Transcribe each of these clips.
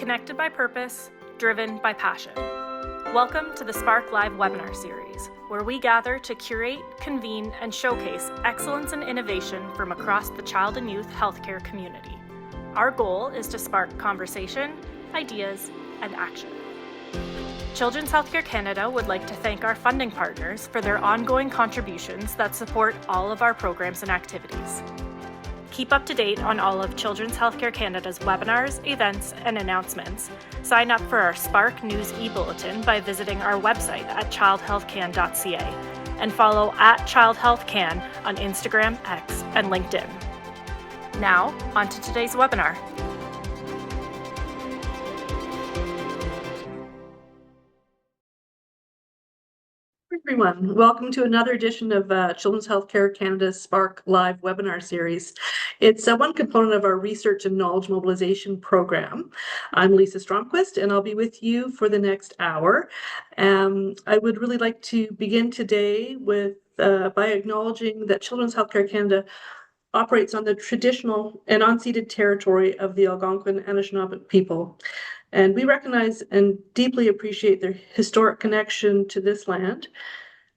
Connected by purpose, driven by passion. Welcome to the Spark Live webinar series, where we gather to curate, convene, and showcase excellence and innovation from across the child and youth healthcare community. Our goal is to spark conversation, ideas, and action. Children's Healthcare Canada would like to thank our funding partners for their ongoing contributions that support all of our programs and activities. Keep up to date on all of Children's Healthcare Canada's webinars, events, and announcements. Sign up for our Spark News e-bulletin by visiting our website at childhealthcan.ca and follow at childhealthcan on Instagram, X, and LinkedIn. Now, on to today's webinar. Everyone, welcome to another edition of Children's Healthcare Canada's Spark Live webinar series. It's one component of our research and knowledge mobilization program. I'm Lisa Stromquist, and I'll be with you for the next hour. I would really like to begin today with by acknowledging that Children's Healthcare Canada operates on the traditional and unceded territory of the Algonquin and Anishinaabe people. And we recognize and deeply appreciate their historic connection to this land.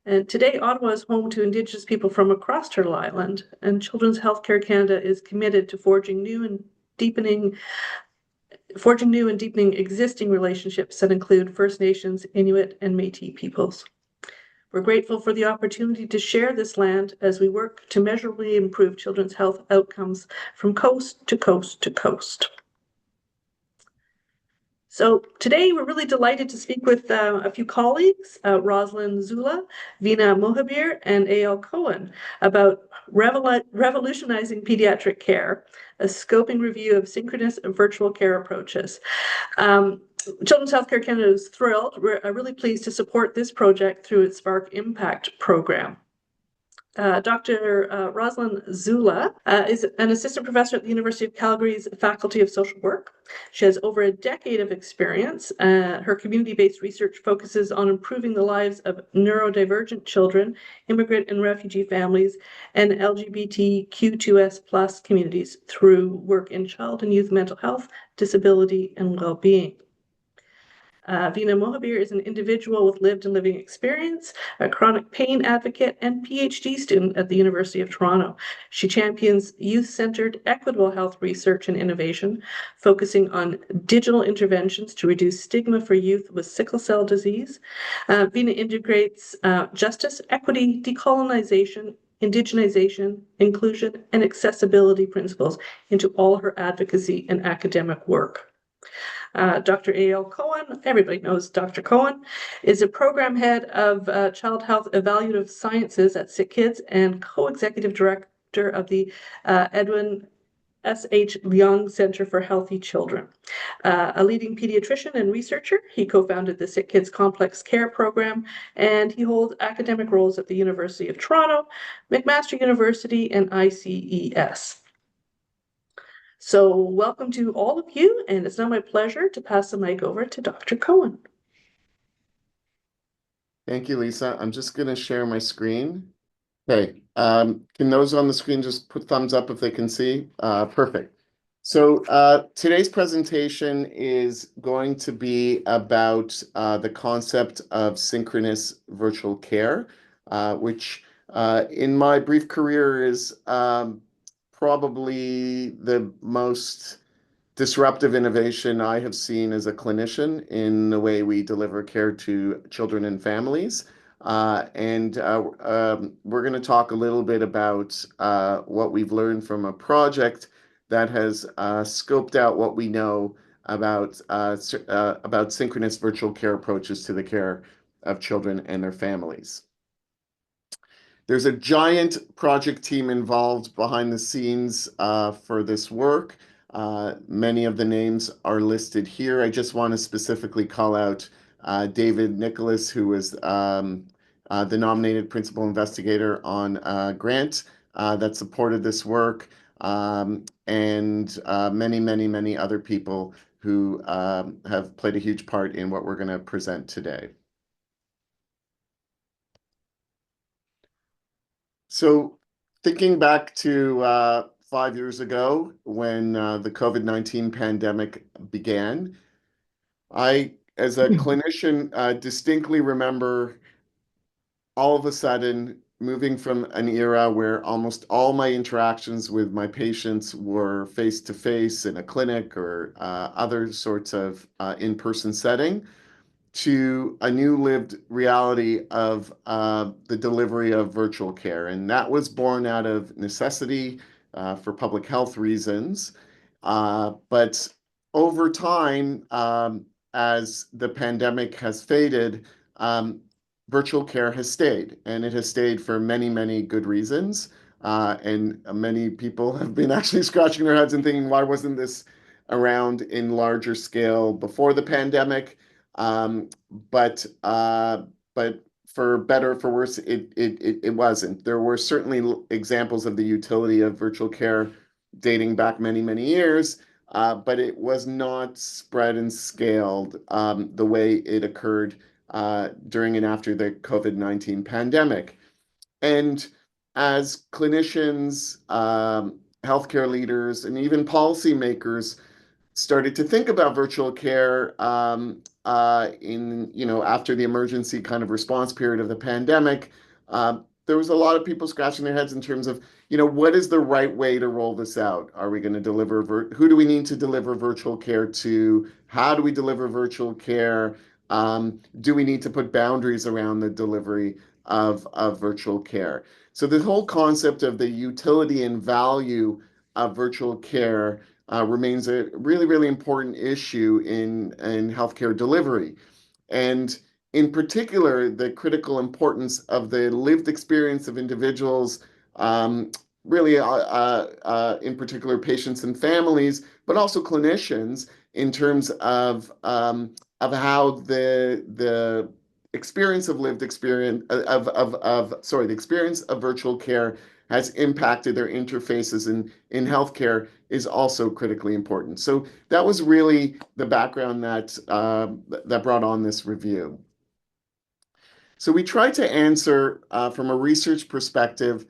And today, Ottawa is home to Indigenous people from across Turtle Island, and Children's Healthcare Canada is committed to forging new and deepening existing relationships that include First Nations, Inuit, and Métis peoples. We're grateful for the opportunity to share this land as we work to measurably improve children's health outcomes from coast to coast to coast. So today we're really delighted to speak with a few colleagues, Rosalind Zula, Vina Mohabir, and A.L. Cohen, about revolutionizing pediatric care, a scoping review of synchronous and virtual care approaches. Children's Healthcare Canada is thrilled. We're really pleased to support this project through its Spark Impact program. Dr. Rosalind Zula is an assistant professor at the University of Calgary's Faculty of Social Work. She has over a decade of experience. Her community-based research focuses on improving the lives of neurodivergent children, immigrant and refugee families, and LGBTQ2S+ communities through work in child and youth mental health, disability, and well-being. Vina Mohabir is an individual with lived and living experience, a chronic pain advocate, and PhD student at the University of Toronto. She champions youth-centered equitable health research and innovation, focusing on digital interventions to reduce stigma for youth with sickle cell disease. Vina integrates justice, equity, decolonization, indigenization, inclusion, and accessibility principles into all her advocacy and academic work. Dr. A.L. Cohen, everybody knows Dr. Cohen, is a program head of Child Health Evaluative Sciences at SickKids and co-executive director of the Edwin S.H. Leung Center for Healthy Children. A leading pediatrician and researcher, he co-founded the SickKids Complex Care Program, and he holds academic roles at the University of Toronto, McMaster University, and ICES. So welcome to all of you, and it's now my pleasure to pass the mic over to Dr. Cohen. Thank you, Lisa. I'm just going to share my screen. Okay, can those on the screen just put thumbs up if they can see? Perfect. So today's presentation is going to be about the concept of synchronous virtual care, which in my brief career is probably the most disruptive innovation I have seen as a clinician in the way we deliver care to children and families. We're going to talk a little bit about what we've learned from a project that has scoped out what we know about synchronous virtual care approaches to the care of children and their families. There's a giant project team involved behind the scenes for this work. Many of the names are listed here. I just want to specifically call out David Nicholas, who was the nominated principal investigator on a grant that supported this work, and many, many, many other people who have played a huge part in what we're going to present today. So thinking back to 5 years ago when the COVID-19 pandemic began, I, as a clinician, distinctly remember all of a sudden moving from an era where almost all my interactions with my patients were face to face in a clinic or other sorts of in-person setting to a new lived reality of the delivery of virtual care. And that was born out of necessity for public health reasons. But over time, as the pandemic has faded, um, virtual care has stayed, and it has stayed for many, many good reasons. And many people have been actually scratching their heads and thinking, why wasn't this around in larger scale before the pandemic? Um, but for better or for worse, it wasn't. There were certainly examples of the utility of virtual care dating back many, many years, but it was not spread and scaled the way it occurred during and after the COVID-19 pandemic. And as clinicians, healthcare leaders, and even policymakers started to think about virtual care in after the emergency kind of response period of the pandemic, there was a lot of people scratching their heads in terms of what is the right way to roll this out? Are we going to deliver who do we need to deliver virtual care to? How do we deliver virtual care? Do we need to put boundaries around the delivery of virtual care? So the whole concept of the utility and value of virtual care remains a really, really important issue in healthcare delivery. And in particular, the critical importance of the lived experience of individuals, um, really, in particular, patients and families, but also clinicians, in terms of how the experience of lived experience of sorry, the experience of virtual care has impacted their interfaces in healthcare is also critically important. So that was really the background that brought on this review. So we tried to answer from a research perspective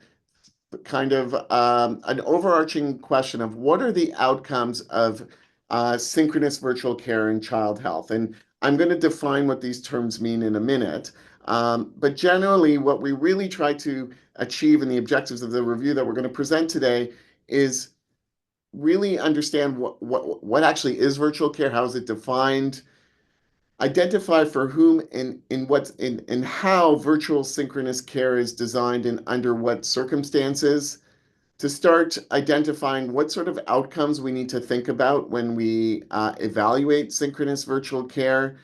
kind of an overarching question of what are the outcomes of synchronous virtual care in child health? And I'm going to define what these terms mean in a minute. But generally, what we really try to achieve in the objectives of the review that we're going to present today is really understand what actually is virtual care, how is it defined, identify for whom and how virtual synchronous care is designed and under what circumstances, to start identifying what sort of outcomes we need to think about when we evaluate synchronous virtual care,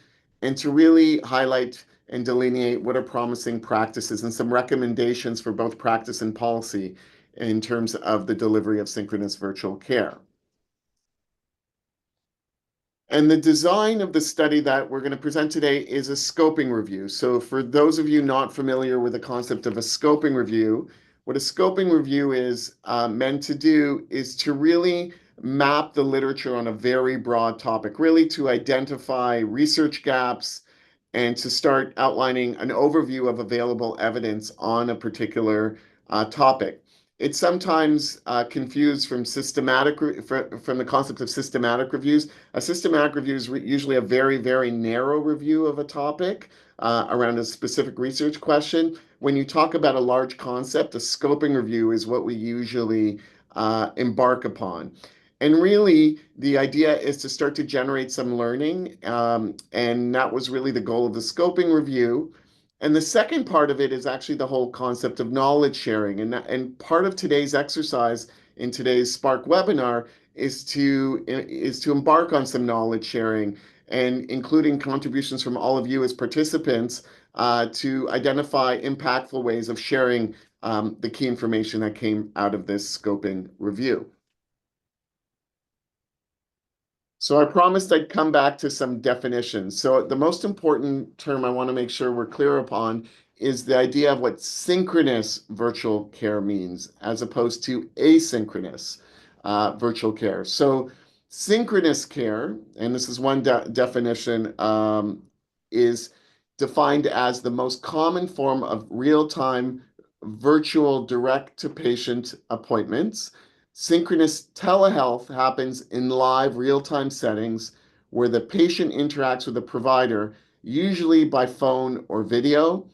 and to really highlight and delineate what are promising practices and some recommendations for both practice and policy in terms of the delivery of synchronous virtual care. And the design of the study that we're going to present today is a scoping review. So for those of you not familiar with the concept of a scoping review, what a scoping review is meant to do is to really map the literature on a very broad topic, really to identify research gaps and to start outlining an overview of available evidence on a particular topic. It's sometimes confused from from the concept of systematic reviews. A systematic review is usually a very, very narrow review of a topic around a specific research question. When you talk about a large concept, a scoping review is what we usually embark upon. And really, the idea is to start to generate some learning, and that was really the goal of the scoping review. And the second part of it is actually the whole concept of knowledge sharing. And part of today's exercise in today's Spark webinar is to embark on some knowledge sharing, and including contributions from all of you as participants to identify impactful ways of sharing the key information that came out of this scoping review. So I promised I'd come back to some definitions. So the most important term I want to make sure we're clear upon is the idea of what synchronous virtual care means, as opposed to asynchronous virtual care. So synchronous care, and this is one definition, is defined as the most common form of real-time virtual direct-to-patient appointments. Synchronous telehealth happens in live real-time settings where the patient interacts with the provider, usually by phone or video.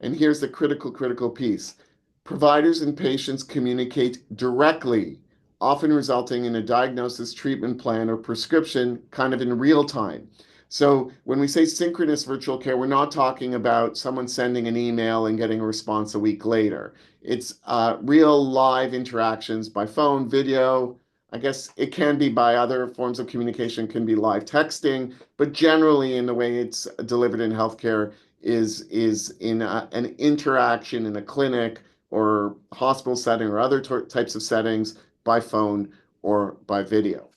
And here's the critical piece. Providers and patients communicate directly, often resulting in a diagnosis, treatment plan, or prescription kind of in real time. So when we say synchronous virtual care, we're not talking about someone sending an email and getting a response a week later. It's real live interactions by phone, video. I guess it can be by other forms of communication, can be live texting, but generally in the way it's delivered in healthcare is in an interaction in a clinic or hospital setting or other types of settings by phone or by video.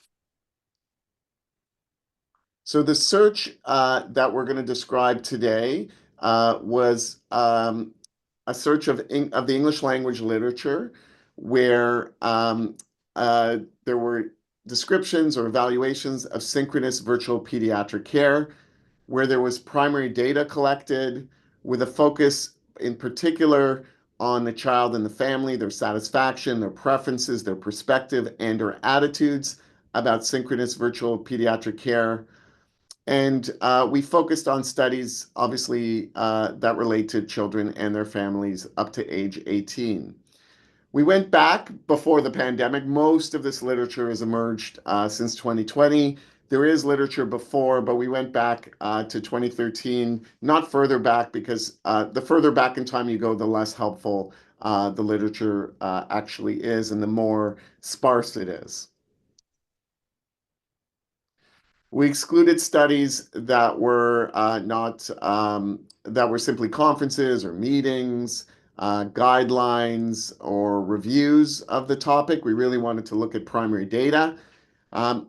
So the search that we're going to describe today was a search of the English language literature where there were descriptions or evaluations of synchronous virtual pediatric care, where there was primary data collected with a focus in particular on the child and the family, their satisfaction, their preferences, their perspective, and or attitudes about synchronous virtual pediatric care. And we focused on studies, obviously, that relate to children and their families up to age 18. We went back before the pandemic. Most of this literature has emerged since 2020. There is literature before, but we went back to 2013, not further back, because the further back in time you go, the less helpful the literature actually is and the more sparse it is. We excluded studies that were that were simply conferences or meetings, guidelines, or reviews of the topic. We really wanted to look at primary data.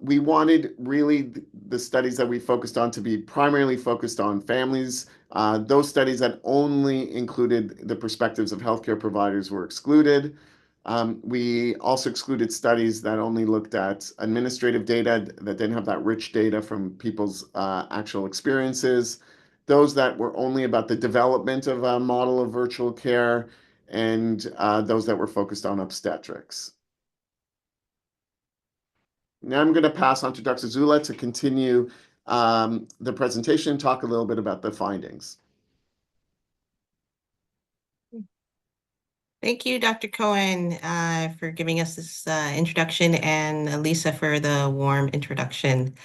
We wanted really the studies that we focused on to be primarily focused on families. Those studies that only included the perspectives of healthcare providers were excluded. We also excluded studies that only looked at administrative data that didn't have that rich data from people's actual experiences. Those that were only about the development of a model of virtual care, and those that were focused on obstetrics. Now I'm going to pass on to Dr. Zula to continue the presentation, talk a little bit about the findings. Thank you, Dr. Cohen, for giving us this introduction, and Lisa for the warm introduction.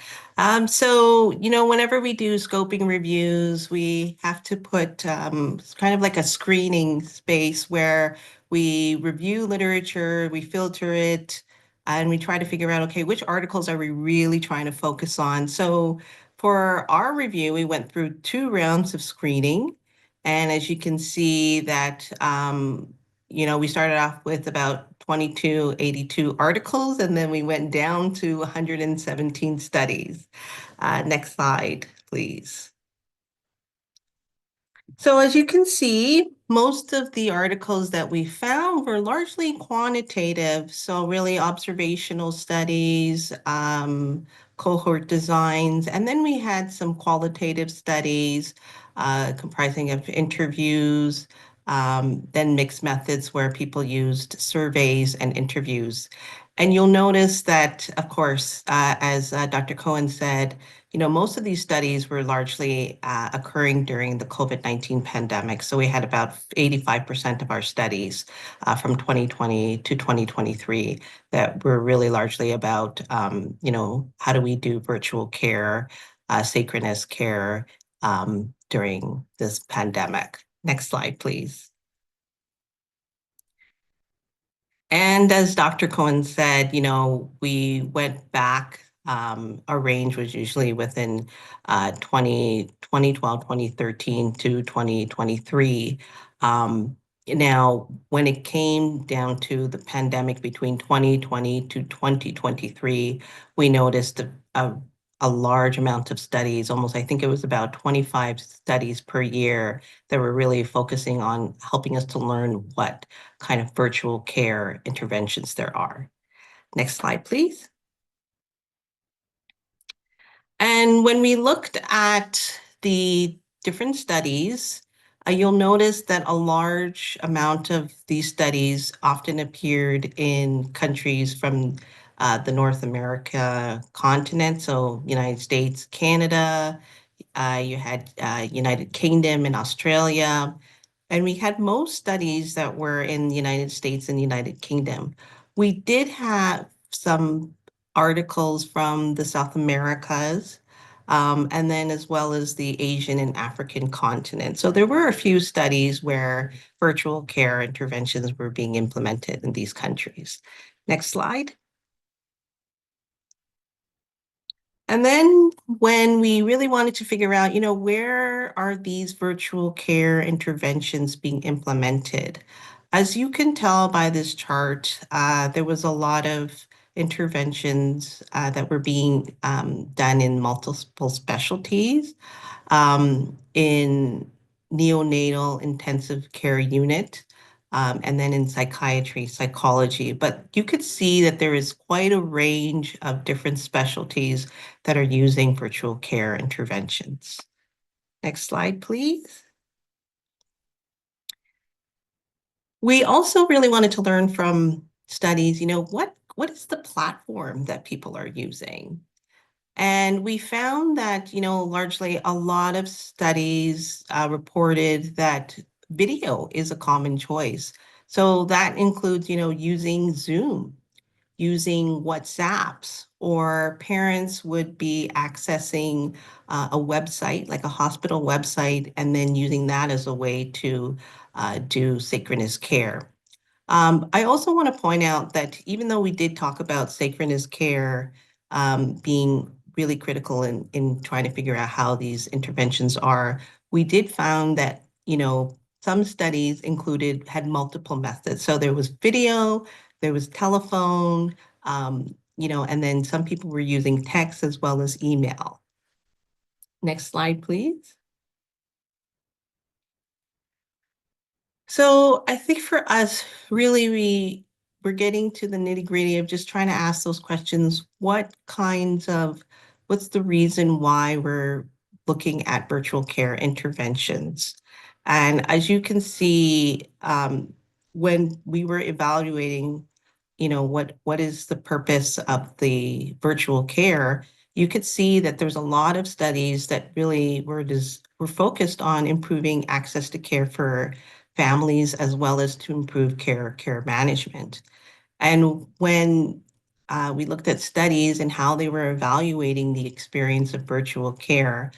So, whenever we do scoping reviews, we have to put kind of like a screening space where we review literature, we filter it, and we try to figure out, okay, which articles are we really trying to focus on? So for our review, we went through 2 rounds of screening. And as you can see that, we started off with about 82 articles, and then we went down to 117 studies. Next slide, please. So as you can see, most of the articles that we found were largely quantitative, so really observational studies, cohort designs, and then we had some qualitative studies comprising of interviews, then mixed methods where people used surveys and interviews. And you'll notice that, of course, as Dr. Cohen said, most of these studies were largely occurring during the COVID-19 pandemic. So we had about 85% of our studies from 2020 to 2023 that were really largely about, how do we do virtual care, synchronous care during this pandemic. Next slide, please. And as Dr. Cohen said, we went back. Our range was usually within 2012, 2013 to 2023. Now, when it came down to the pandemic between 2020 to 2023, we noticed a large amount of studies, I think it was about 25 studies per year that were really focusing on helping us to learn what kind of virtual care interventions there are. Next slide, please. And when we looked at the different studies, you'll notice that a large amount of these studies often appeared in countries from the North America continent, so United States, Canada, you had United Kingdom and Australia, and we had most studies that were in the United States and United Kingdom. We did have some articles from the South Americas, and then as well as the Asian and African continent. So there were a few studies where virtual care interventions were being implemented in these countries. Next slide. And then when we really wanted to figure out, where are these virtual care interventions being implemented? As you can tell by this chart, there was a lot of interventions that were being done in multiple specialties, in neonatal intensive care unit, and then in psychiatry, psychology. But you could see that there is quite a range of different specialties that are using virtual care interventions. Next slide, please. We also really wanted to learn from studies, what is the platform that people are using? And we found that, largely a lot of studies reported that video is a common choice. So that includes, using Zoom, using WhatsApps, or parents would be accessing a website, like a hospital website, and then using that as a way to do synchronous care. I also want to point out that even though we did talk about synchronous care being really critical in trying to figure out how these interventions are, we did found that, some studies had multiple methods. So there was video, there was telephone, and then some people were using text as well as email. Next slide, please. So I think for us, really, we're getting to the nitty-gritty of just trying to ask those questions. What's the reason why we're looking at virtual care interventions? And as you can see, when we were evaluating, what is the purpose of the virtual care, you could see that there's a lot of studies that really were focused on improving access to care for families, as well as to improve care management. And when we looked at studies and how they were evaluating the experience of virtual care,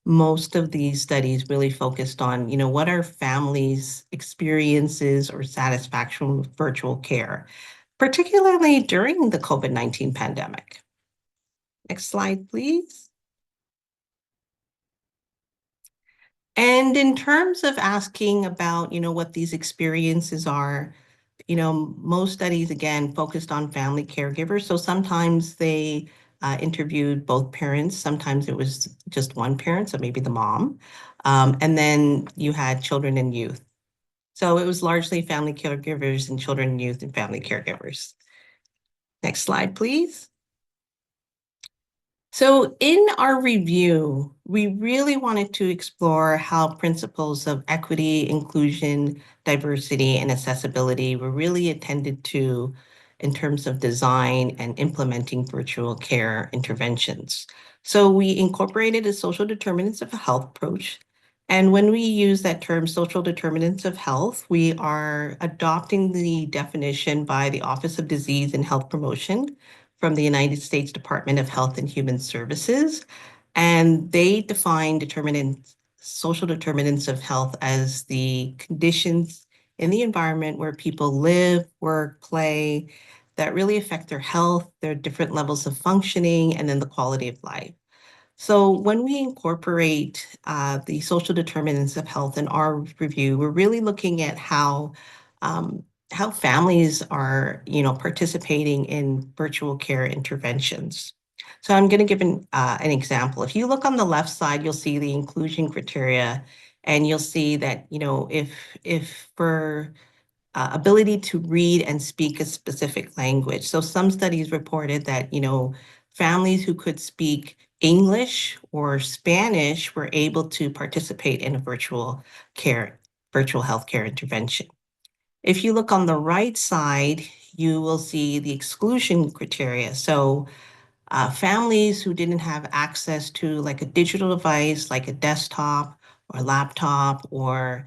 most of these studies really focused on, what are families' experiences or satisfaction with virtual care, particularly during the COVID-19 pandemic. Next slide, please. And in terms of asking about, what these experiences are, most studies, again, focused on family caregivers. So sometimes they interviewed both parents. Sometimes it was just one parent, so maybe the mom. And then you had children and youth. So it was largely family caregivers and children and youth and family caregivers. Next slide, please. So in our review, we really wanted to explore how principles of equity, inclusion, diversity, and accessibility were really attended to in terms of design and implementing virtual care interventions. So we incorporated a social determinants of health approach. And when we use that term, social determinants of health, we are adopting the definition by the Office of Disease and Health Promotion from the United States Department of Health and Human Services. And they define social determinants of health as the conditions in the environment where people live, work, play, that really affect their health, their different levels of functioning, and then the quality of life. So when we incorporate the social determinants of health in our review, we're really looking at how families are, participating in virtual care interventions. So I'm going to give an example. If you look on the left side, you'll see the inclusion criteria, and you'll see that, if for ability to read and speak a specific language. So some studies reported that, families who could speak English or Spanish were able to participate in a virtual healthcare intervention. If you look on the right side, you will see the exclusion criteria. So families who didn't have access to like a digital device, like a desktop or laptop, or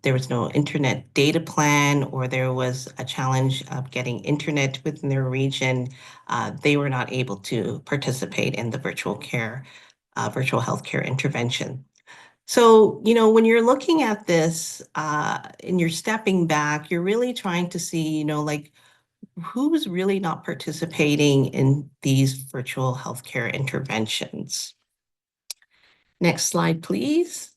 there was no internet data plan, or there was a challenge of getting internet within their region, they were not able to participate in the virtual healthcare intervention. So, when you're looking at this and you're stepping back, you're really trying to see, like who's really not participating in these virtual healthcare interventions. Next slide, please.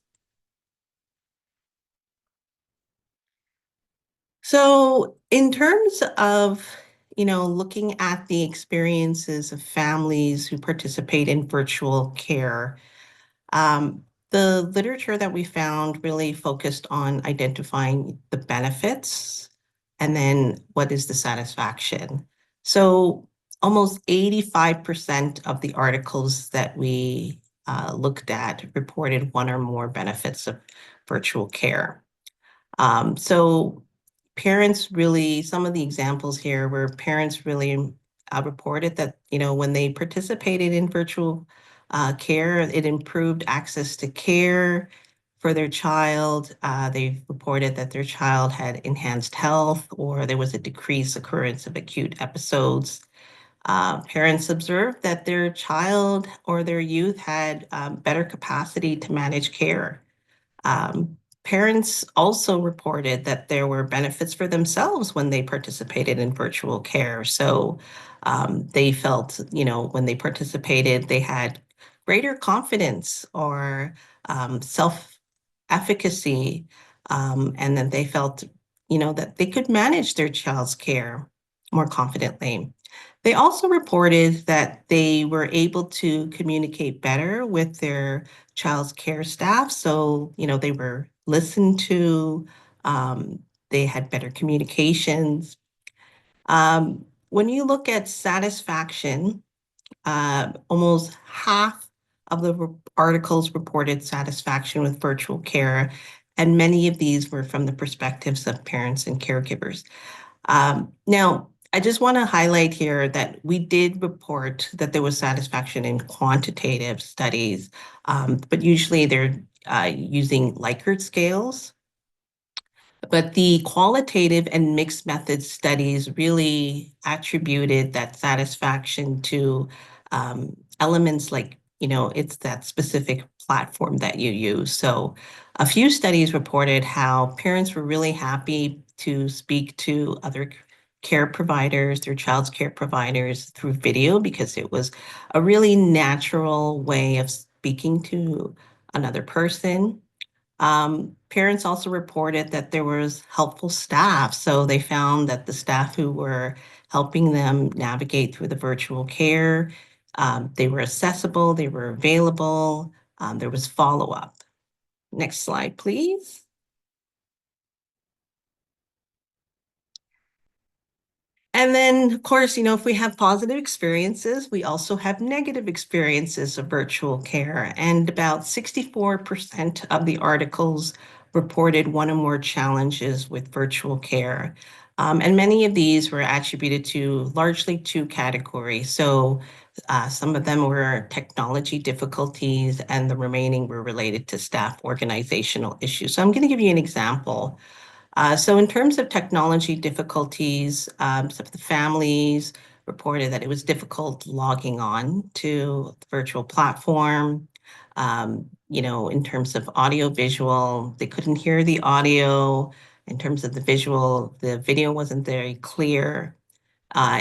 So in terms of, looking at the experiences of families who participate in virtual care, the literature that we found really focused on identifying the benefits and then what is the satisfaction. So almost 85% of the articles that we looked at reported one or more benefits of virtual care. So parents really, some of the examples here where parents really reported that, when they participated in virtual care, it improved access to care for their child. They reported that their child had enhanced health, or there was a decreased occurrence of acute episodes. Parents observed that their child or their youth had better capacity to manage care. Parents also reported that there were benefits for themselves when they participated in virtual care. So they felt, when they participated, they had greater confidence or self-efficacy, and then they felt, that they could manage their child's care more confidently. They also reported that they were able to communicate better with their child's care staff. So, they were listened to, they had better communications. When you look at satisfaction, almost half of the articles reported satisfaction with virtual care, and many of these were from the perspectives of parents and caregivers. Now, I just want to highlight here that we did report that there was satisfaction in quantitative studies, but usually they're using Likert scales. But the qualitative and mixed method studies really attributed that satisfaction to elements like, it's that specific platform that you use. So a few studies reported how parents were really happy to speak to other care providers, their child's care providers through video, because it was a really natural way of speaking to another person. Parents also reported that there was helpful staff. So they found that the staff who were helping them navigate through the virtual care, they were accessible, they were available, there was follow-up. Next slide, please. And then, of course, if we have positive experiences, we also have negative experiences of virtual care. And about 64% of the articles reported one or more challenges with virtual care. And many of these were attributed to largely two categories. So some of them were technology difficulties, and the remaining were related to staff organizational issues. So I'm going to give you an example. So in terms of technology difficulties, some of the families reported that it was difficult logging on to the virtual platform. In terms of audio visual, they couldn't hear the audio. In terms of the visual, the video wasn't very clear.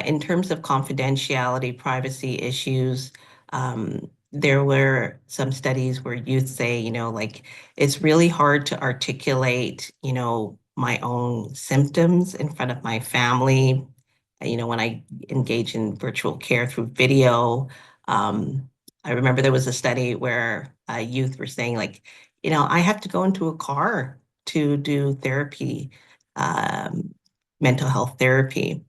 In terms of confidentiality, privacy issues, there were some studies where youth say, it's really hard to articulate, my own symptoms in front of my family. When I engage in virtual care through video, I remember there was a study where youth were saying, I have to go into a car to do therapy, mental health therapy.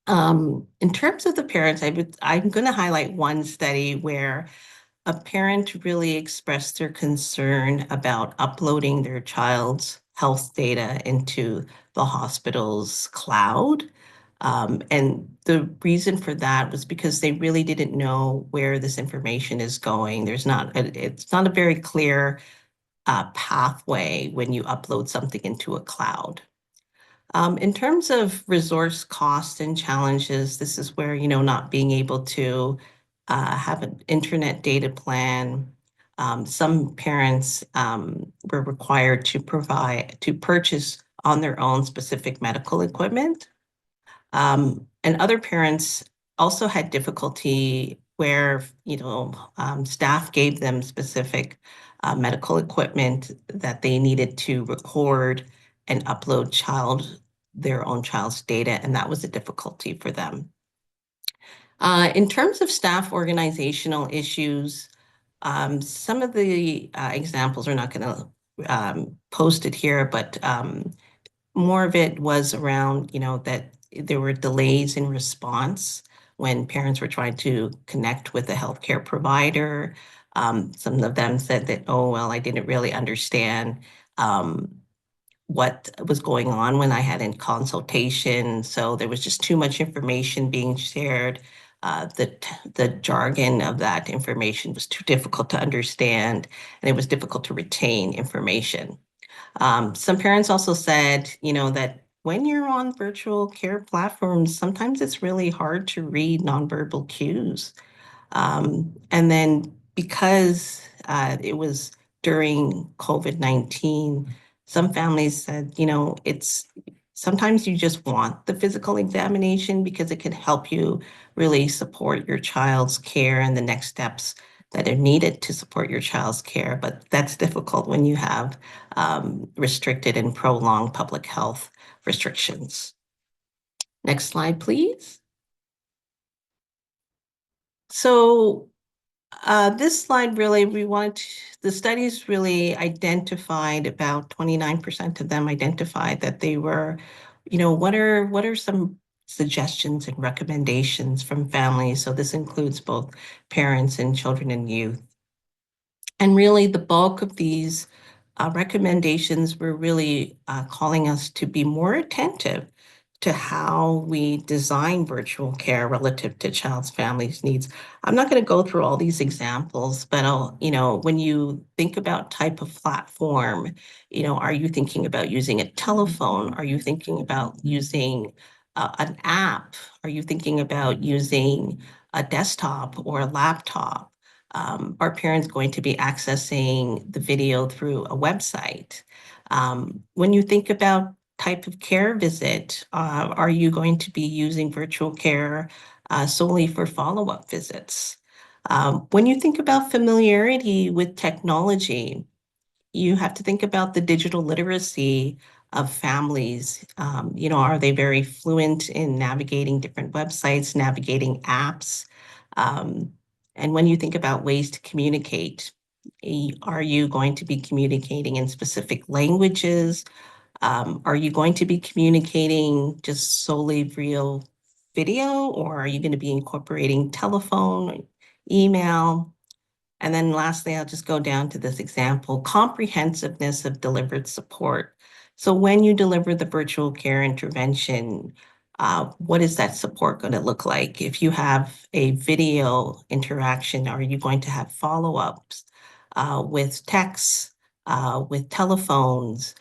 In terms of the parents, I'm going to highlight one study where a parent really expressed their concern about uploading their child's health data into the hospital's cloud. And the reason for that was because they really didn't know where this information is going. It's not a very clear pathway when you upload something into a cloud. In terms of resource costs and challenges, this is where, not being able to have an internet data plan. Some parents were required to purchase on their own specific medical equipment. And other parents also had difficulty where, staff gave them specific medical equipment that they needed to record and upload their own child's data, and that was a difficulty for them. In terms of staff organizational issues, some of the examples are not going to post it here, but more of it was around, that there were delays in response when parents were trying to connect with a healthcare provider. Some of them said that, oh, well, I didn't really understand what was going on when I had in consultation. So there was just too much information being shared. The jargon of that information was too difficult to understand, and it was difficult to retain information. Some parents also said, that when you're on virtual care platforms, sometimes it's really hard to read nonverbal cues. And then because it was during COVID-19, some families said, it's sometimes you just want the physical examination because it can help you really support your child's care and the next steps that are needed to support your child's care. But that's difficult when you have restricted and prolonged public health restrictions. Next slide, please. So this slide really, the studies really identified about 29% of them identified that they were, what are some suggestions and recommendations from families? So this includes both parents and children and youth. And really the bulk of these recommendations were really calling us to be more attentive to how we design virtual care relative to child's family's needs. I'm not going to go through all these examples, but when you think about type of platform, are you thinking about using a telephone? Are you thinking about using an app? Are you thinking about using a desktop or a laptop? Are parents going to be accessing the video through a website? When you think about type of care visit, are you going to be using virtual care solely for follow-up visits? When you think about familiarity with technology, you have to think about the digital literacy of families. Are they very fluent in navigating different websites, navigating apps? And when you think about ways to communicate, are you going to be communicating in specific languages? Are you going to be communicating just solely via video, or are you going to be incorporating telephone, email? And then lastly, I'll just go down to this example, comprehensiveness of delivered support. So when you deliver the virtual care intervention, what is that support going to look like? If you have a video interaction, are you going to have follow-ups with texts, with telephones?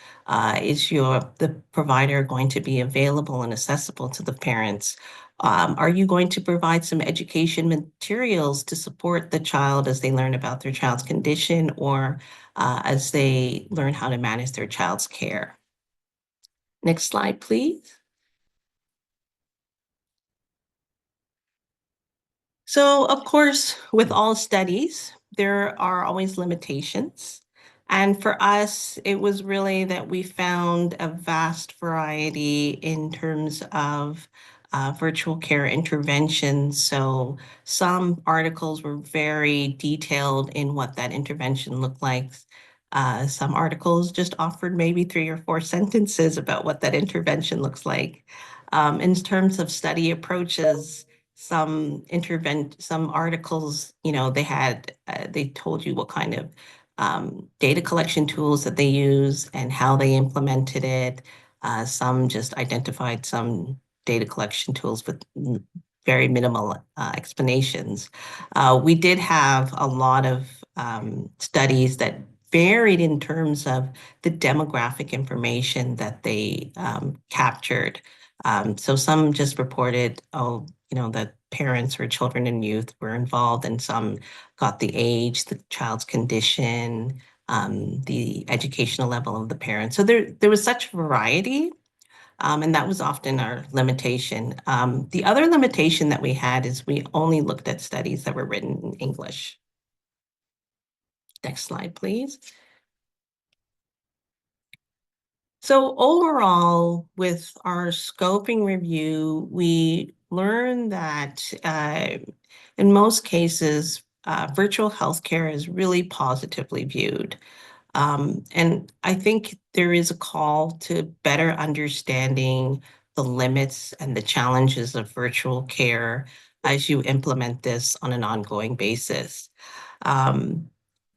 Is the provider going to be available and accessible to the parents? Are you going to provide some education materials to support the child as they learn about their child's condition or as they learn how to manage their child's care? Next slide, please. So, of course, with all studies, there are always limitations. And for us, it was really that we found a vast variety in terms of virtual care interventions. So some articles were very detailed in what that intervention looked like. Some articles just offered maybe 3 or 4 sentences about what that intervention looks like. In terms of study approaches, some articles, they told you what kind of data collection tools that they use and how they implemented it. Some just identified some data collection tools with very minimal explanations. We did have a lot of studies that varied in terms of the demographic information that they captured. So some just reported, that parents or children and youth were involved, and some got the age, the child's condition, the educational level of the parents. So there was such variety, and that was often our limitation. The other limitation that we had is we only looked at studies that were written in English. Next slide, please. So overall, with our scoping review, we learned that in most cases, virtual healthcare is really positively viewed. And I think there is a call to better understanding the limits and the challenges of virtual care as you implement this on an ongoing basis.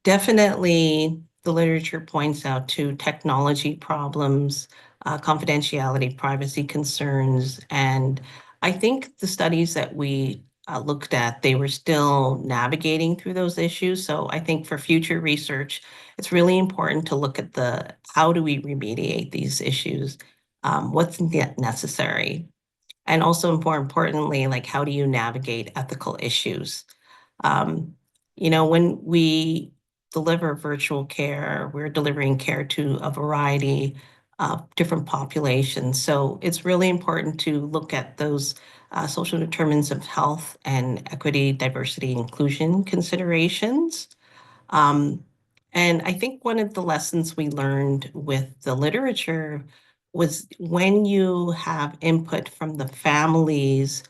Definitely, the literature points out to technology problems, confidentiality, privacy concerns, and I think the studies that we looked at, they were still navigating through those issues. So I think for future research, it's really important to look at how do we remediate these issues, what's necessary, and also more importantly, like how do you navigate ethical issues? When we deliver virtual care, we're delivering care to a variety of different populations. So it's really important to look at those social determinants of health and equity, diversity, inclusion considerations. And I think one of the lessons we learned with the literature was when you have input from the families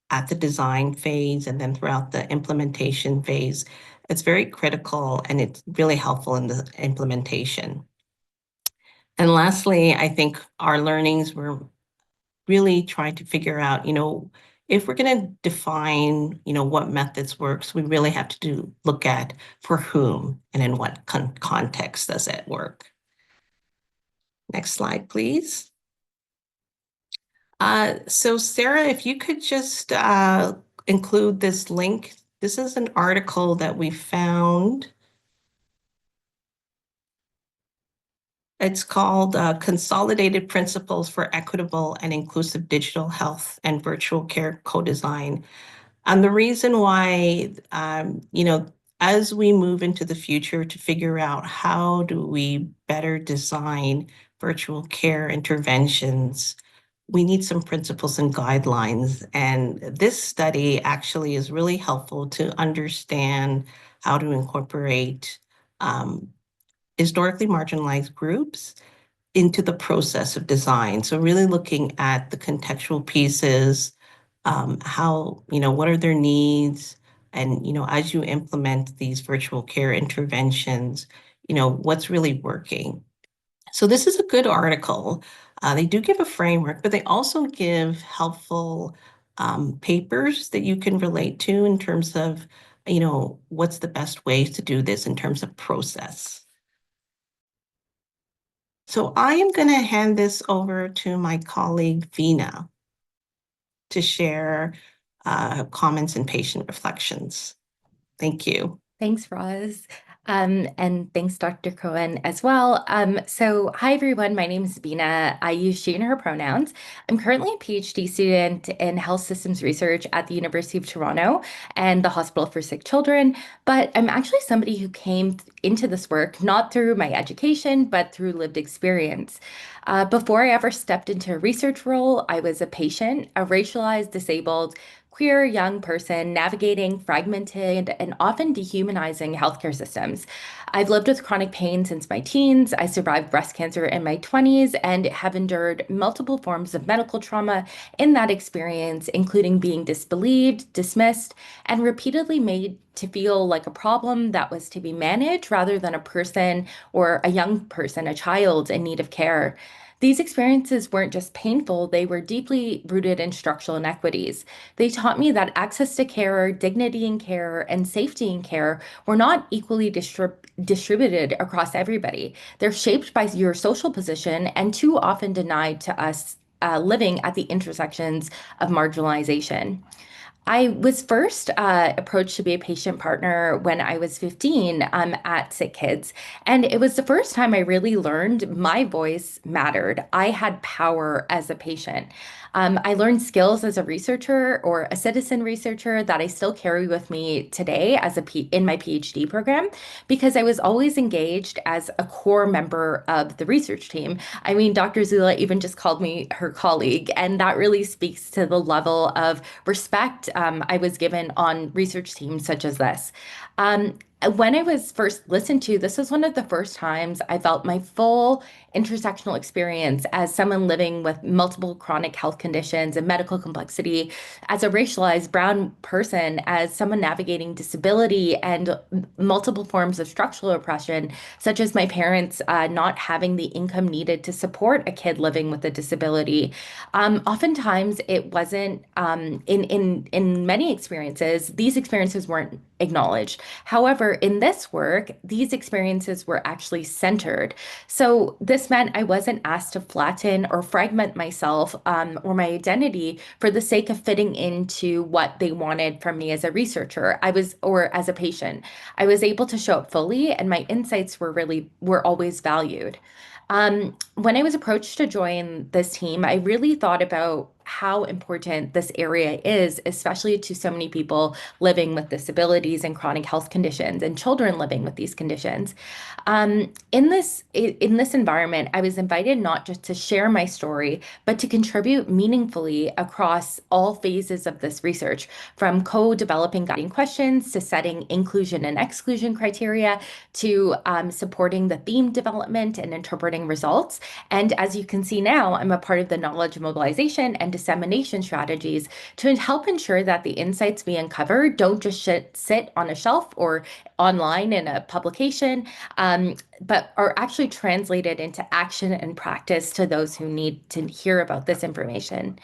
at the design phase and then throughout the implementation phase, it's very critical and it's really helpful in the implementation. And lastly, I think our learnings were really trying to figure out, if we're going to define, what methods works, we really have to look at for whom and in what context does it work. Next slide, please. So Sarah, if you could just include this link. This is an article that we found. It's called Consolidated Principles for Equitable and Inclusive Digital Health and Virtual Care Co-Design. And the reason why, as we move into the future to figure out how do we better design virtual care interventions, we need some principles and guidelines. And this study actually is really helpful to understand how to incorporate historically marginalized groups into the process of design. So really looking at the contextual pieces, what are their needs? And, as you implement these virtual care interventions, what's really working. So this is a good article. They do give a framework, but they also give helpful papers that you can relate to in terms of, what's the best ways to do this in terms of process. So I am going to hand this over to my colleague, Veena, to share comments and patient reflections. Thank you. Thanks, Roz. And thanks, Dr. Cohen, as well. So hi, everyone. My name is Veena. I use she and her pronouns. I'm currently a PhD student in health systems research at the University of Toronto and the Hospital for Sick Children. But I'm actually somebody who came into this work not through my education, but through lived experience. Before I ever stepped into a research role, I was a patient, a racialized, disabled, queer young person navigating fragmented and often dehumanizing healthcare systems. I've lived with chronic pain since my teens. I survived breast cancer in my 20s and have endured multiple forms of medical trauma in that experience, including being disbelieved, dismissed, and repeatedly made to feel like a problem that was to be managed rather than a person or a young person, a child in need of care. These experiences weren't just painful, they were deeply rooted in structural inequities. They taught me that access to care, dignity in care, and safety in care were not equally distributed across everybody. They're shaped by your social position and too often denied to us living at the intersections of marginalization. I was first approached to be a patient partner when I was 15 at Sick Kids. And it was the first time I really learned my voice mattered. I had power as a patient. I learned skills as a researcher or a citizen researcher that I still carry with me today as in my PhD program, because I was always engaged as a core member of the research team. I mean, Dr. Zula even just called me her colleague, and that really speaks to the level of respect I was given on research teams such as this. When I was first listened to, this was one of the first times I felt my full intersectional experience as someone living with multiple chronic health conditions and medical complexity, as a racialized brown person, as someone navigating disability and multiple forms of structural oppression, such as my parents not having the income needed to support a kid living with a disability. Oftentimes, it wasn't in many experiences, these experiences weren't acknowledged. However, in this work, these experiences were actually centered. So this meant I wasn't asked to flatten or fragment myself or my identity for the sake of fitting into what they wanted from me as a researcher. Or as a patient. I was able to show up fully, and my insights were always valued. When I was approached to join this team, I really thought about how important this area is, especially to so many people living with disabilities and chronic health conditions and children living with these conditions. In this environment, I was invited not just to share my story, but to contribute meaningfully across all phases of this research, from co-developing guiding questions to setting inclusion and exclusion criteria to supporting the theme development and interpreting results. And as you can see now, I'm a part of the knowledge mobilization and dissemination strategies to help ensure that the insights we uncover don't just sit on a shelf or online in a publication, but are actually translated into action and practice to those who need to hear about this information.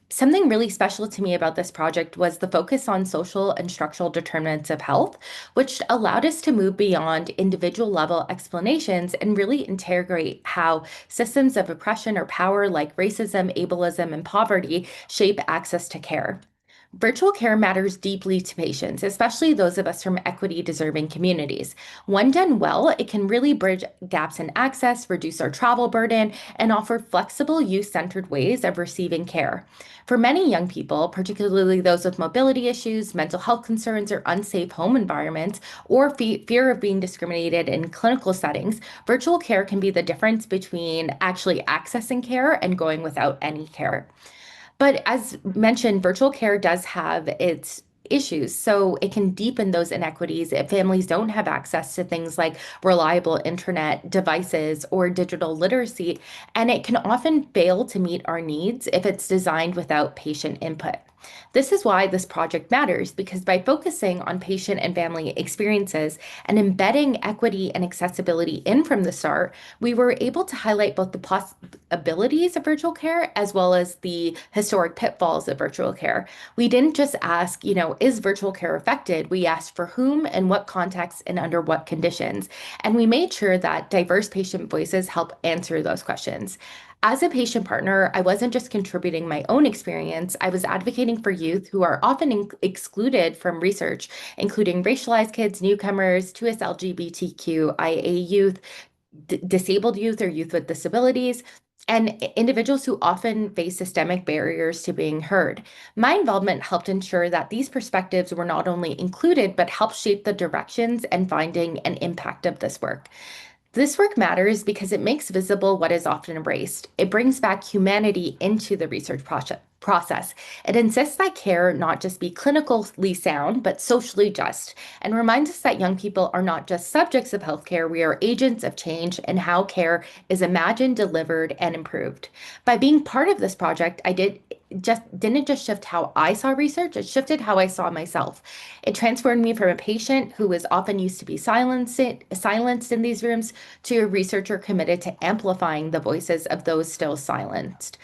Something really special to me about this project was the focus on social and structural determinants of health, which allowed us to move beyond individual level explanations and really integrate how systems of oppression or power like racism, ableism, and poverty shape access to care. Virtual care matters deeply to patients, especially those of us from equity-deserving communities. When done well, it can really bridge gaps in access, reduce our travel burden, and offer flexible, youth-centered ways of receiving care. For many young people, particularly those with mobility issues, mental health concerns, or unsafe home environments, or fear of being discriminated in clinical settings, virtual care can be the difference between actually accessing care and going without any care. But as mentioned, virtual care does have its issues. So it can deepen those inequities if families don't have access to things like reliable internet devices or digital literacy. And it can often fail to meet our needs if it's designed without patient input. This is why this project matters, because by focusing on patient and family experiences and embedding equity and accessibility in from the start, we were able to highlight both the possibilities of virtual care as well as the historic pitfalls of virtual care. We didn't just ask, is virtual care affected? We asked for whom and what context and under what conditions. And we made sure that diverse patient voices help answer those questions. As a patient partner, I wasn't just contributing my own experience, I was advocating for youth who are often excluded from research, including racialized kids, newcomers, 2S LGBTQIA youth, disabled youth or youth with disabilities, and individuals who often face systemic barriers to being heard. My involvement helped ensure that these perspectives were not only included, but helped shape the directions and finding and impact of this work. This work matters because it makes visible what is often erased. It brings back humanity into the research process. It insists that care not just be clinically sound, but socially just, and reminds us that young people are not just subjects of healthcare, we are agents of change in how care is imagined, delivered, and improved. By being part of this project, I didn't just shift how I saw research, it shifted how I saw myself. It transformed me from a patient who was often used to be silenced in these rooms to a researcher committed to amplifying the voices of those still silenced.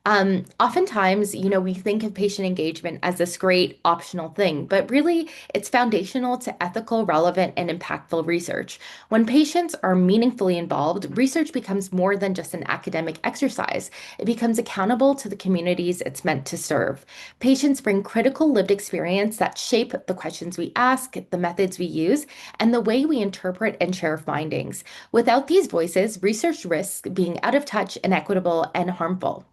Oftentimes, we think of patient engagement as this great optional thing, but really it's foundational to ethical, relevant, and impactful research. When patients are meaningfully involved, research becomes more than just an academic exercise. It becomes accountable to the communities it's meant to serve. Patients bring critical lived experience that shape the questions we ask, the methods we use, and the way we interpret and share findings. Without these voices, research risks being out of touch, inequitable, and harmful.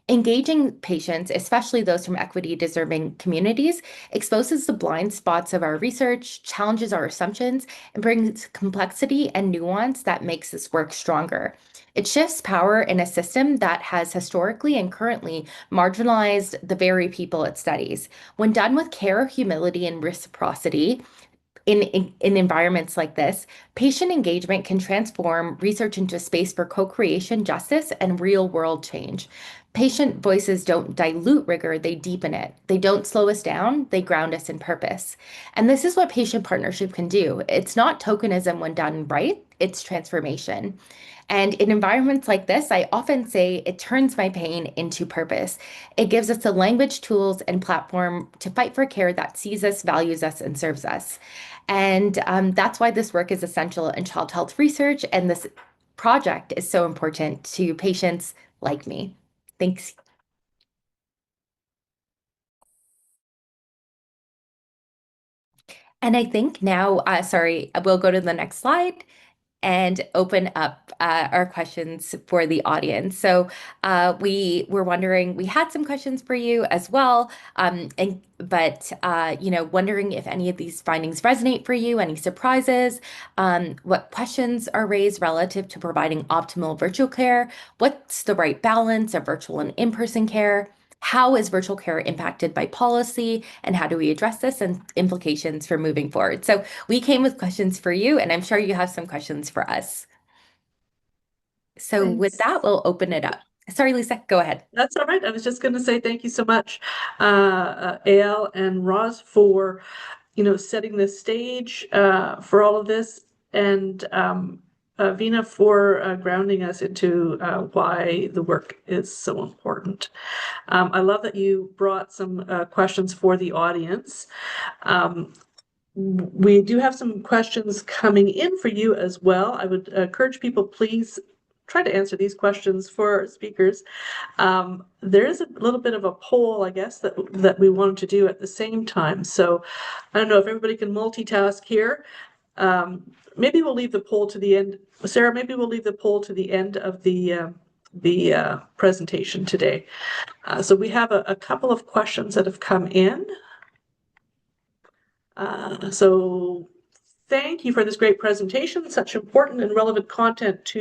Engaging patients, especially those from equity-deserving communities, exposes the blind spots of our research, challenges our assumptions, and brings complexity and nuance that makes this work stronger. It shifts power in a system that has historically and currently marginalized the very people it studies. When done with care, humility, and reciprocity, in environments like this, patient engagement can transform research into a space for co-creation, justice, and real-world change. Patient voices don't dilute rigor, they deepen it. They don't slow us down, they ground us in purpose. And this is what patient partnership can do. It's not tokenism when done right, it's transformation. And in environments like this, I often say it turns my pain into purpose. It gives us the language, tools, and platform to fight for care that sees us, values us, and serves us. And that's why this work is essential in child health research, and this project is so important to patients like me. Thanks. And I think now, sorry, we'll go to the next slide and open up our questions for the audience. So we were wondering, we had some questions for you as well, but wondering if any of these findings resonate for you, any surprises, what questions are raised relative to providing optimal virtual care, what's the right balance of virtual and in-person care, how is virtual care impacted by policy, and how do we address this and implications for moving forward? So we came with questions for you, and I'm sure you have some questions for us. So with that, we'll open it up. Sorry, Lisa, go ahead. That's all right. I was just going to say thank you so much, Eyal and Roz, for setting the stage for all of this, and Veena for grounding us into why the work is so important. I love that you brought some questions for the audience. We do have some questions coming in for you as well. I would encourage people, please try to answer these questions for our speakers. There is a little bit of a poll, I guess, that we wanted to do at the same time. So I don't know if everybody can multitask here. Maybe we'll leave the poll to the end. Sarah, maybe we'll leave the poll to the end of the presentation today. So we have a couple of questions that have come in. So thank you for this great presentation, such important and relevant content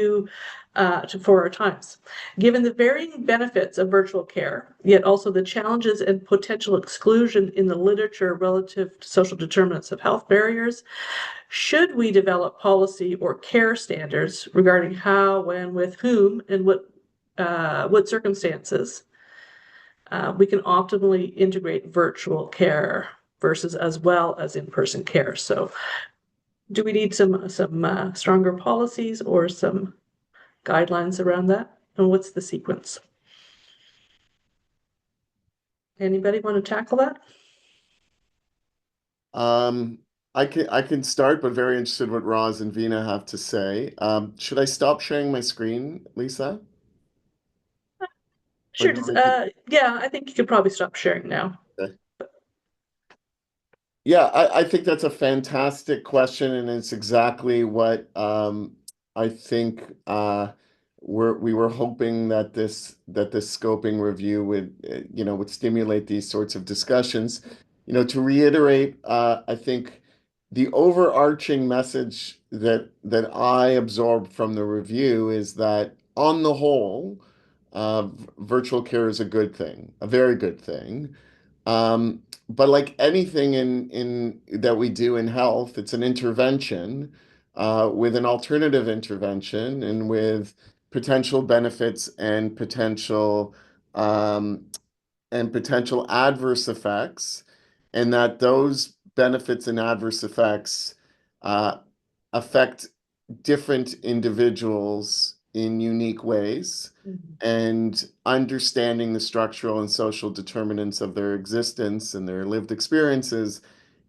for our times. Given the varying benefits of virtual care, yet also the challenges and potential exclusion in the literature relative to social determinants of health barriers, should we develop policy or care standards regarding how, when, with whom, and what circumstances we can optimally integrate virtual care versus as well as in-person care? So do we need some stronger policies or some guidelines around that? And what's the sequence? Anybody want to tackle that? I can start, but very interested what Roz and Veena have to say. Should I stop sharing my screen, Lisa? Sure. Yeah, I think you could probably stop sharing now. Okay. Yeah, I think that's a fantastic question, and it's exactly what I think we were hoping that this scoping review would stimulate these sorts of discussions. To reiterate, I think the overarching message that I absorbed from the review is that on the whole, virtual care is a good thing, a very good thing. But like anything in that we do in health, it's an intervention with an alternative intervention and with potential benefits and potential adverse effects, and that those benefits and adverse effects affect different individuals in unique ways, and understanding the structural and social determinants of their existence and their lived experiences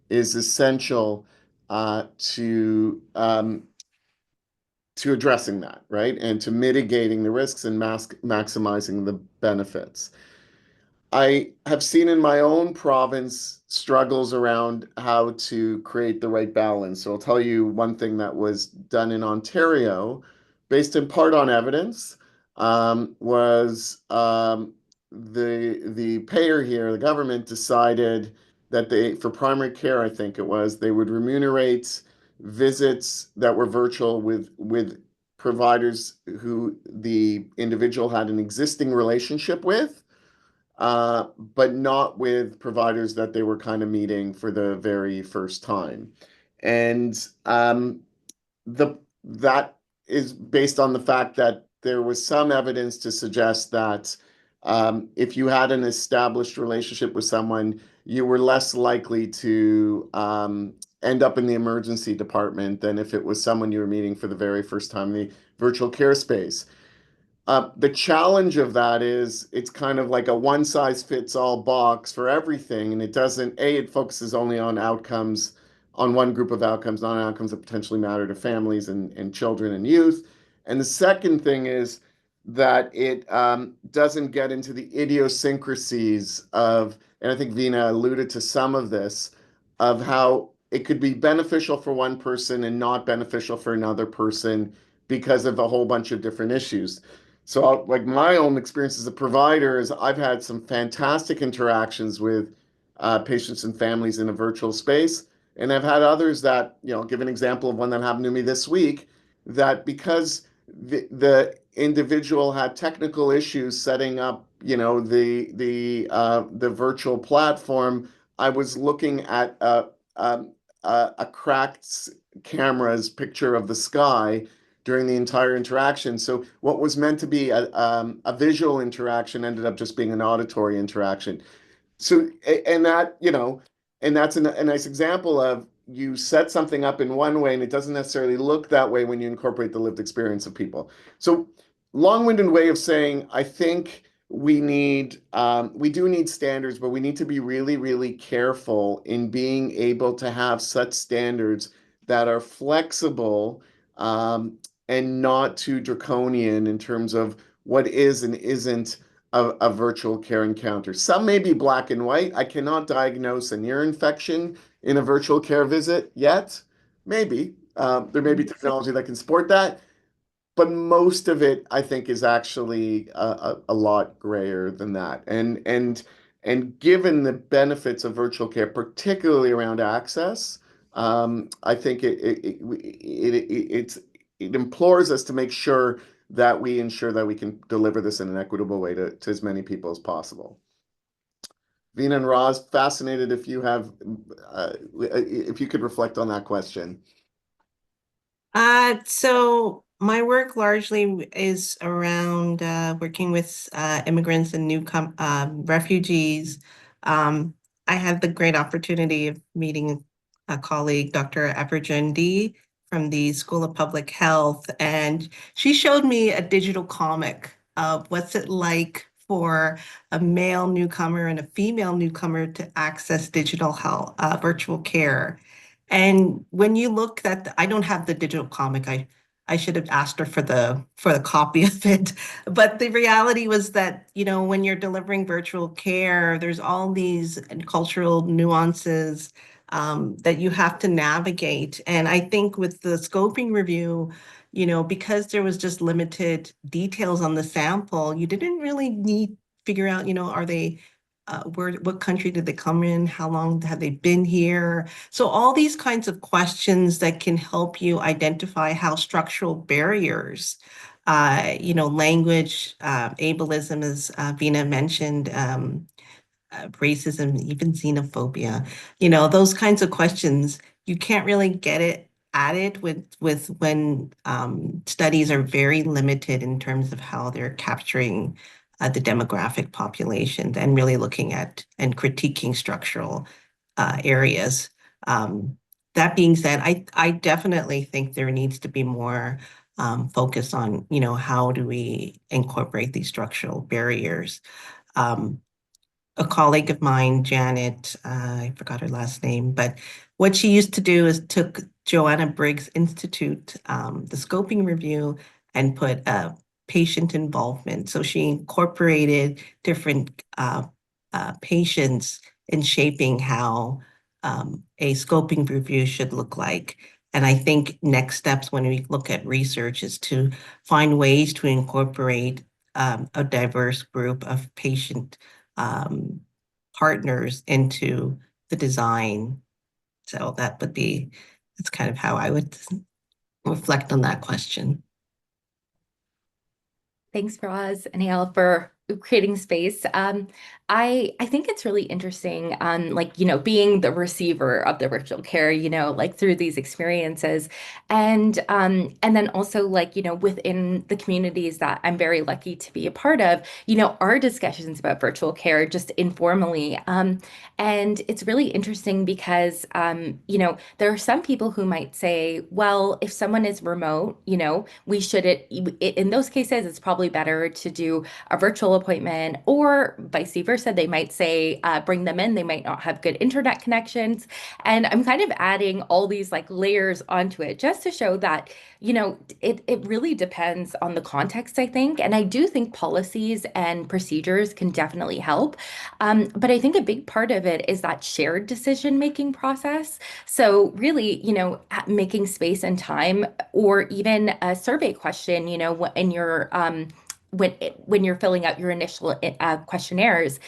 is essential to addressing that, right? And to mitigating the risks and maximizing the benefits. I have seen in my own province struggles around how to create the right balance. So I'll tell you one thing that was done in Ontario, based in part on evidence, was the payer here, the government decided that they, for primary care, I think it was, they would remunerate visits that were virtual with providers who the individual had an existing relationship with, but not with providers that they were kind of meeting for the very first time. And that is based on the fact that there was some evidence to suggest that if you had an established relationship with someone, you were less likely to end up in the emergency department than if it was someone you were meeting for the very first time in the virtual care space. The challenge of that is it's kind of like a one size fits all box for everything. And it doesn't, it focuses only on outcomes, on one group of outcomes, not outcomes that potentially matter to families and children and youth. And the second thing is that it doesn't get into the idiosyncrasies of, and I think Vina alluded to some of this, of how it could be beneficial for one person and not beneficial for another person because of a whole bunch of different issues. So, like my own experience as a provider is I've had some fantastic interactions with patients and families in a virtual space, and I've had others that, I'll give an example of one that happened to me this week, that because the individual had technical issues setting up, the virtual platform, I was looking at a cracked camera's picture of the sky during the entire interaction. So what was meant to be a visual interaction ended up just being an auditory interaction. So, and that, and that's a nice example of you set something up in one way and it doesn't necessarily look that way when you incorporate the lived experience of people. So long-winded way of saying, I think we do need standards, but we need to be really, really careful in being able to have such standards that are flexible, and not too draconian in terms of what is and isn't a virtual care encounter. Some may be black and white. I cannot diagnose an ear infection in a virtual care visit yet. Maybe. There may be technology that can support that. But most of it, I think, is actually a lot grayer than that. And given the benefits of virtual care, particularly around access, I think it implores us to make sure that we ensure that we can deliver this in an equitable way to as many people as possible. Vina and Roz, fascinated if you could reflect on that question. So my work largely is around working with immigrants and refugees. I had the great opportunity of meeting a colleague, Dr. Abergendi, from the School of Public Health, and she showed me a digital comic of what's it like for a male newcomer and a female newcomer to access digital health, virtual care. And when you look at I don't have the digital comic. I should have asked her for the copy of it. But the reality was that, when you're delivering virtual care, there's all these cultural nuances that you have to navigate. And I think with the scoping review, because there was just limited details on the sample, you didn't really need figure out, are they what country did they come in? How long have they been here? So all these kinds of questions that can help you identify how structural barriers, language, ableism, as Vina mentioned, racism, even xenophobia, those kinds of questions, you can't really get at it with when studies are very limited in terms of how they're capturing the demographic population and really looking at and critiquing structural areas. That being said, I definitely think there needs to be more focus on, how do we incorporate these structural barriers. A colleague of mine, Janet, I forgot her last name, but what she used to do is took Joanna Briggs Institute, the scoping review, and put patient involvement. So she incorporated different patients in shaping how a scoping review should look like. And I think next steps when we look at research is to find ways to incorporate a diverse group of patient partners into the design. So that's kind of how I would reflect on that question. Thanks, Roz and Al, for creating space. I think it's really interesting, being the receiver of the virtual care, through these experiences, and then also within the communities that I'm very lucky to be a part of, our discussions about virtual care just informally, and it's really interesting because there are some people who might say, well, if someone is remote, we shouldn't. In those cases, it's probably better to do a virtual appointment, or vice versa. They might say, bring them in. They might not have good internet connections. And I'm kind of adding all these layers onto it just to show that, it really depends on the context, I think. And I do think policies and procedures can definitely help. But I think a big part of it is that shared decision-making process. So really, making space and time, or even a survey question, in your when you're filling out your initial questionnaires,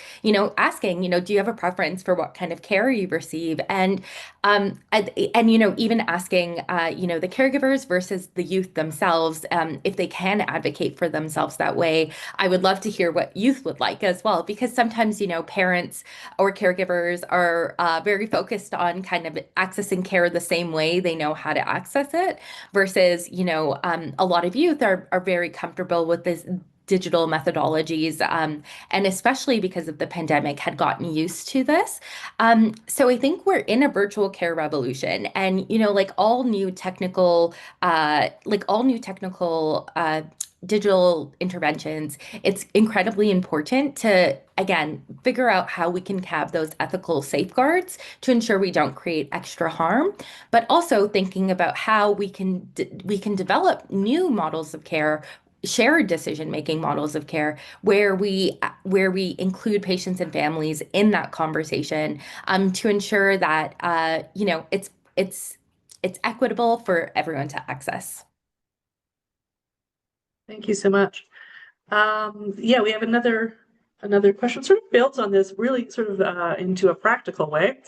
asking, do you have a preference for what kind of care you receive? And even asking, the caregivers versus the youth themselves, if they can advocate for themselves that way. I would love to hear what youth would like as well, because sometimes, parents or caregivers are very focused on kind of accessing care the same way they know how to access it, versus, a lot of youth are very comfortable with this digital methodologies, and especially because of the pandemic, had gotten used to this. So I think we're in a virtual care revolution, and all new technical, digital interventions, it's incredibly important to, again, figure out how we can have those ethical safeguards to ensure we don't create extra harm, but also thinking about how we can develop new models of care, shared decision-making models of care, where we include patients and families in that conversation, to ensure that it's equitable for everyone to access. Thank you so much. Yeah, we have another question, sort of builds on this, really sort of into a practical way.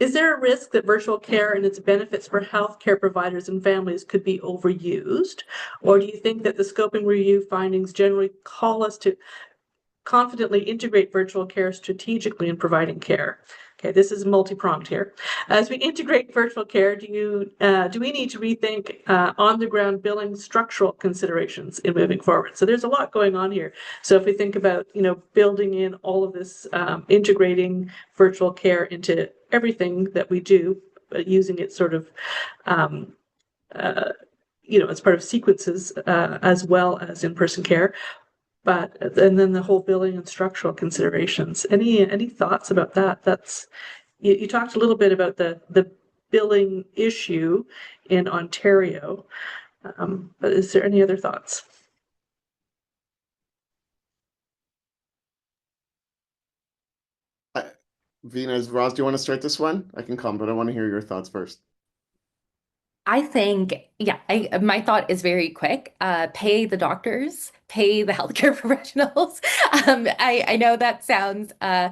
Is there a risk that virtual care and its benefits for healthcare providers and families could be overused? Or do you think that the scoping review findings generally call us to confidently integrate virtual care strategically in providing care? Okay, this is multi-pronged here. As we integrate virtual care, do we need to rethink on-the-ground billing structural considerations in moving forward? So there's a lot going on here. So if we think about, building in all of this, integrating virtual care into everything that we do, using it sort of, as part of sequences, as well as in-person care. And then the whole billing and structural considerations. Any thoughts about that? That's you talked a little bit about the billing issue in Ontario, but is there any other thoughts? Venus, Roz, do you want to start this one? I can come, but I want to hear your thoughts first. I think, yeah, my thought is very quick. Pay the doctors, pay the healthcare professionals. I know that sounds, I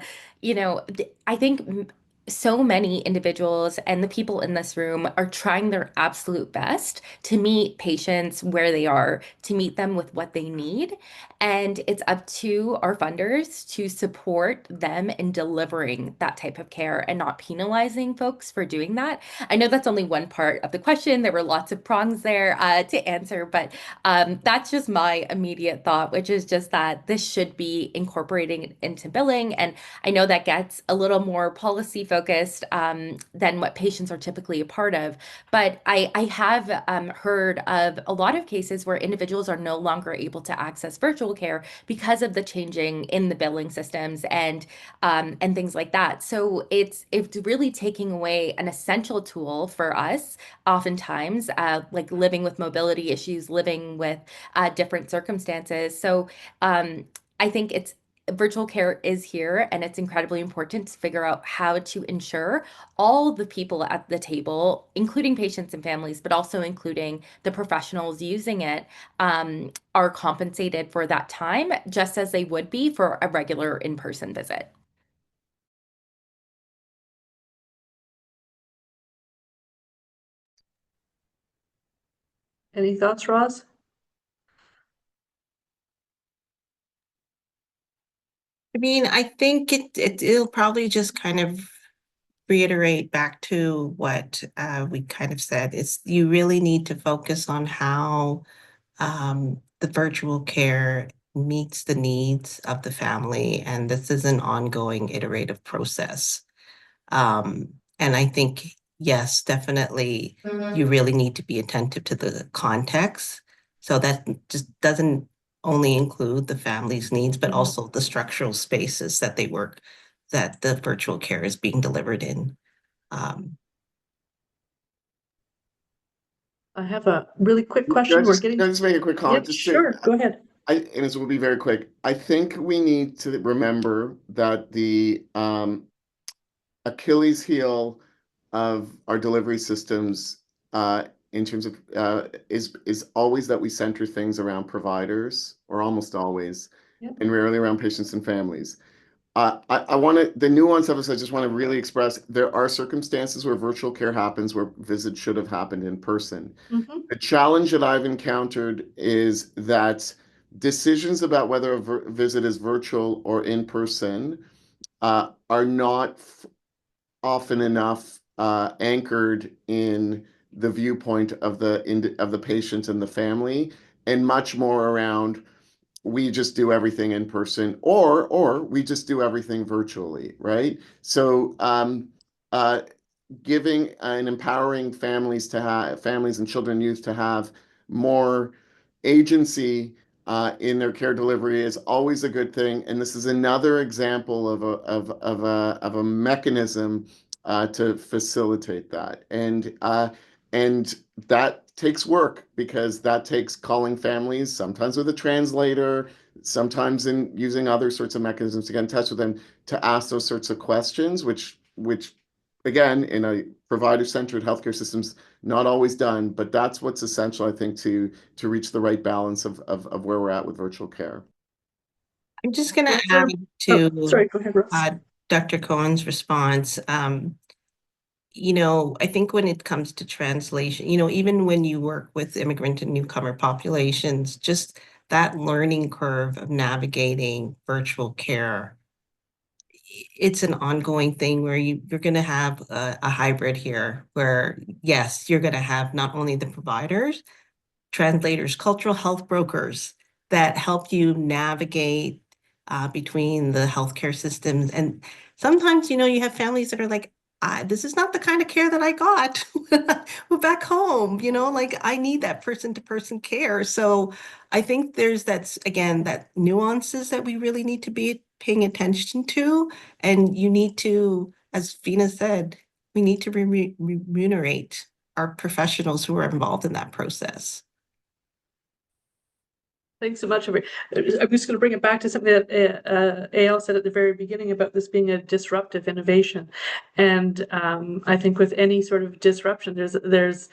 think so many individuals and the people in this room are trying their absolute best to meet patients where they are, to meet them with what they need. And it's up to our funders to support them in delivering that type of care and not penalizing folks for doing that. I know that's only one part of the question. There were lots of prongs there to answer, but that's just my immediate thought, which is just that this should be incorporating into billing. And I know that gets a little more policy focused focused than what patients are typically a part of. But I have heard of a lot of cases where individuals are no longer able to access virtual care because of the changing in the billing systems and things like that. So it's really taking away an essential tool for us, oftentimes, like living with mobility issues, living with different circumstances. So I think virtual care is here, and it's incredibly important to figure out how to ensure all the people at the table, including patients and families, but also including the professionals using it, are compensated for that time, just as they would be for a regular in-person visit. Any thoughts, Roz? I mean, I think it'll probably just kind of reiterate back to what we kind of said. Is you really need to focus on how the virtual care meets the needs of the family, and this is an ongoing iterative process. And I think, yes, definitely, you really need to be attentive to the context. So that just doesn't only include the family's needs, but also the structural spaces that that the virtual care is being delivered in. I have a really quick question. Can I just make a quick comment? Yep, sure, go ahead. And this will be very quick. I think we need to remember that the Achilles heel of our delivery systems in terms of is always that we center things around providers, or almost always, Yep. and rarely around patients and families. I want to, the nuance of this, I just want to really express, there are circumstances where virtual care happens where visits should have happened in person. Mm-hmm. The challenge that I've encountered is that decisions about whether a visit is virtual or in person are not often enough anchored in the viewpoint of the patient and the family, and much more around we just do everything in person, or we just do everything virtually, right? So giving and empowering families and children and youth to have more agency in their care delivery is always a good thing. And this is another example of a mechanism to facilitate that. And that takes work, because that takes calling families, sometimes with a translator, sometimes in using other sorts of mechanisms to get in touch with them, to ask those sorts of questions, which again, in a provider-centered healthcare systems, not always done, but that's what's essential, I think, to reach the right balance of where we're at with virtual care. I'm just going to add to sorry, go ahead, Ross. Dr. Cohen's response. I think when it comes to translation, even when you work with immigrant and newcomer populations, just that learning curve of navigating virtual care, it's an ongoing thing where you're going to have a hybrid here where, yes, you're going to have not only the providers, translators, cultural health brokers that help you navigate between the healthcare systems. And sometimes, you have families that are like, this is not the kind of care that I got back home, I need that person-to-person care. So I think there's that nuances that we really need to be paying attention to. And you need to, as Vina said, we need to remunerate our professionals who are involved in that process. Thanks so much. I'm just going to bring it back to something that AL said at the very beginning about this being a disruptive innovation. And I think with any sort of disruption, there's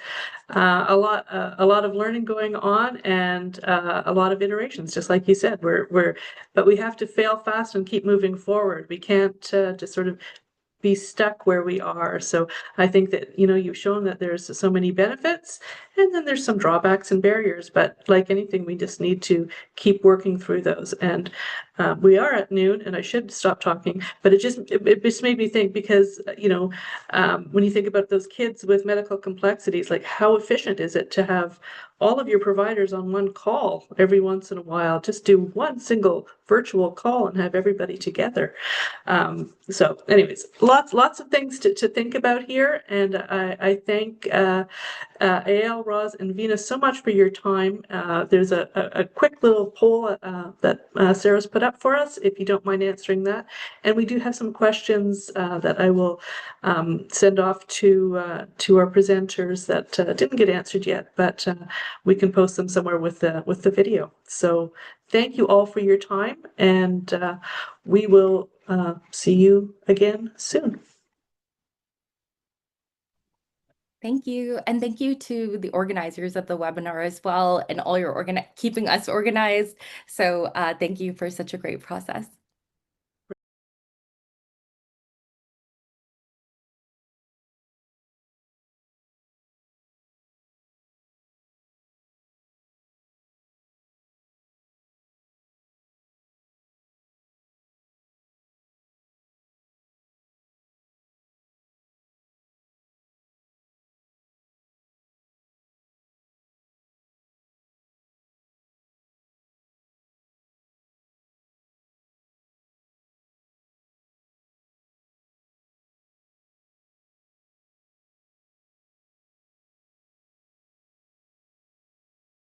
a lot of learning going on, and a lot of iterations, just like you said. But we have to fail fast and keep moving forward. We can't just sort of be stuck where we are. So I think that, you've shown that there's so many benefits, and then there's some drawbacks and barriers, but like anything, we just need to keep working through those. And We are at noon, and I should stop talking, but it just made me think, because when you think about those kids with medical complexities, like how efficient is it to have all of your providers on one call every once in a while? Just do one single virtual call and have everybody together. So anyways, lots of things to think about here, and I thank Eyal, Roz, and Vina so much for your time. There's a quick little poll that Sarah's put up for us, if you don't mind answering that. And we do have some questions that I will send off to our presenters that didn't get answered yet, but we can post them somewhere with the video. So thank you all for your time, and we will see you again soon. Thank you. And thank you to the organizers of the webinar as well, and all your keeping us organized. So thank you for such a great process.